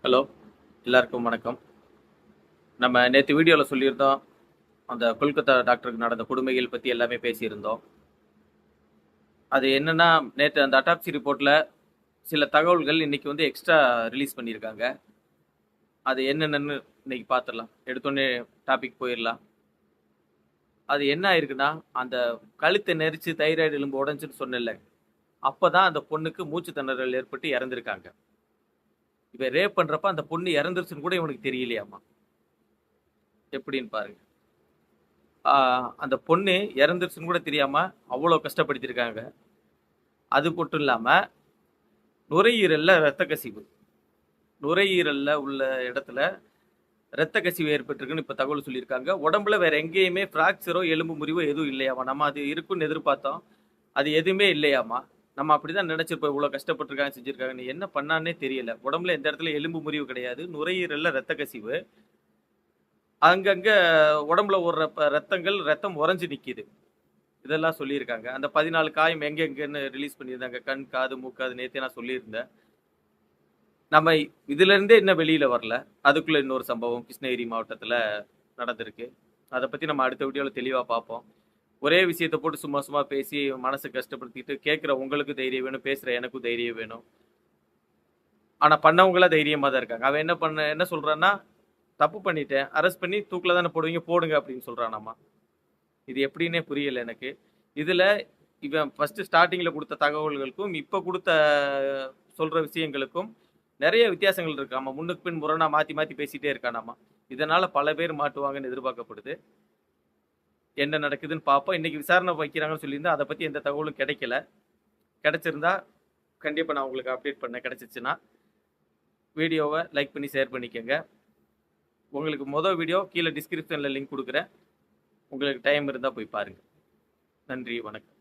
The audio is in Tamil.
ஹலோ, எல்லாருக்கும் வணக்கம். நம்ம நேத்து வீடியோல சொல்லியிருந்தோம். அந்த கொல்கத்தா டாக்டருக்கு நடந்த கொடுமைகள் பத்தி எல்லாமே பேசியிருந்தோம். அது என்னன்னா, நேத்து அந்த அட்டாப்சி ரிப்போர்ட்ல சில தகவல்கள் இன்னைக்கு வந்து எக்ஸ்ட்ரா ரிலீஸ் பண்ணியிருக்காங்க. அது என்னென்னன்னு இன்னைக்கு பார்த்துடலாம். எடுத்தோனே டாபிக் போயிரலாம். அது என்ன ஆயிருக்குன்னா, அந்த கழுத்த நெரிச்சு தைராய்டு எலும்பு உடைஞ்சுன்னு சொன்னேன்ல, அப்பதான் அந்த பொண்ணுக்கு மூச்சு திணறல் ஏற்பட்டு இறந்திருக்காங்க. இவன் ரேப் பண்றப்ப அந்த பொண்ணு இறந்துருச்சுன்னு கூட இவனுக்கு தெரியலையாமா. எப்படின்னு பாருங்க. அந்த பொண்ணு இறந்துருச்சுன்னு கூட தெரியாம அவ்வளோ கஷ்டப்படுத்தியிருக்காங்க. அது மட்டும் இல்லாம நுரையீரல்ல ரத்த கசிவு, நுரையீரல்ல உள்ள இடத்துல ரத்த கசிவு ஏற்பட்டிருக்குன்னு இப்ப தகவல் சொல்லியிருக்காங்க. உடம்புல வேற எங்கேயுமே பிராக்சரோ எலும்பு முறிவோ எதுவும் இல்லையாமா. நம்ம அது இருக்குன்னு எதிர்பார்த்தோம், அது எதுவுமே இல்லையாமா. நம்ம அப்படிதான் நினைச்சிருப்போம், இவ்வளவு கஷ்டப்பட்டிருக்காங்க செஞ்சிருக்காங்கன்னு. என்ன பண்ணான்னே தெரியல. உடம்புல எந்த இடத்துல எலும்பு முறிவு கிடையாது, நுரையீரல்ல ரத்த கசிவு, அங்கங்க உடம்புல ஓடுற ரத்தம் உறைஞ்சு நிக்குது. இதெல்லாம் சொல்லியிருக்காங்க. அந்த 14 காயம் எங்கெங்கன்னு ரிலீஸ் பண்ணியிருந்தாங்க. கண், காது, மூக்கு, அது நேத்தே நான் சொல்லியிருந்தேன். நம்ம இதுல இருந்தே இன்னும் வெளியில வரல. அதுக்குள்ள இன்னொரு சம்பவம் கிருஷ்ணகிரி மாவட்டத்துல நடந்திருக்கு. அதை பத்தி நம்ம அடுத்த வீடியோல தெளிவா பார்ப்போம். ஒரே விஷயத்தை போட்டு சும்மா சும்மா பேசி மனசை கஷ்டப்படுத்திட்டு கேட்கிற உங்களுக்கு தைரியம் வேணும், பேசுற எனக்கும் தைரியம் வேணும். ஆனா பண்ணவங்கள தைரியமா தான் இருக்காங்க. அவன் என்ன சொல்றான்னா, தப்பு பண்ணிட்டேன், அரெஸ்ட் பண்ணி தூக்குல தானே போடுவீங்க, போடுங்க அப்படின்னு சொல்றானாமா. இது எப்படின்னே புரியல எனக்கு. இதுல இவன் ஃபர்ஸ்ட் ஸ்டார்டிங்ல கொடுத்த தகவல்களுக்கும் இப்ப கொடுத்த சொல்ற விஷயங்களுக்கும் நிறைய வித்தியாசங்கள் இருக்காமா. முன்னுக்கு பின் முரணா மாத்தி மாத்தி பேசிட்டே இருக்கானாமா. இதனால பல பேர் மாட்டுவாங்கன்னு எதிர்பார்க்கப்படுது. என்ன நடக்குதுன்னு பார்ப்போம். இன்னைக்கு விசாரணை வைக்கிறாங்கன்னு சொல்லியிருந்தா, அதை பத்தி எந்த தகவலும் கிடைக்கல. கிடைச்சிருந்தா கண்டிப்பா நான் உங்களுக்கு அப்டேட் பண்ண. கிடைச்சிச்சுன்னா வீடியோவை லைக் பண்ணி ஷேர் பண்ணிக்கோங்க. உங்களுக்கு மொதல் வீடியோ கீழே டிஸ்கிரிப்ஷன்ல லிங்க் கொடுக்குறேன். உங்களுக்கு டைம் இருந்தால் போய் பாருங்க. நன்றி, வணக்கம்.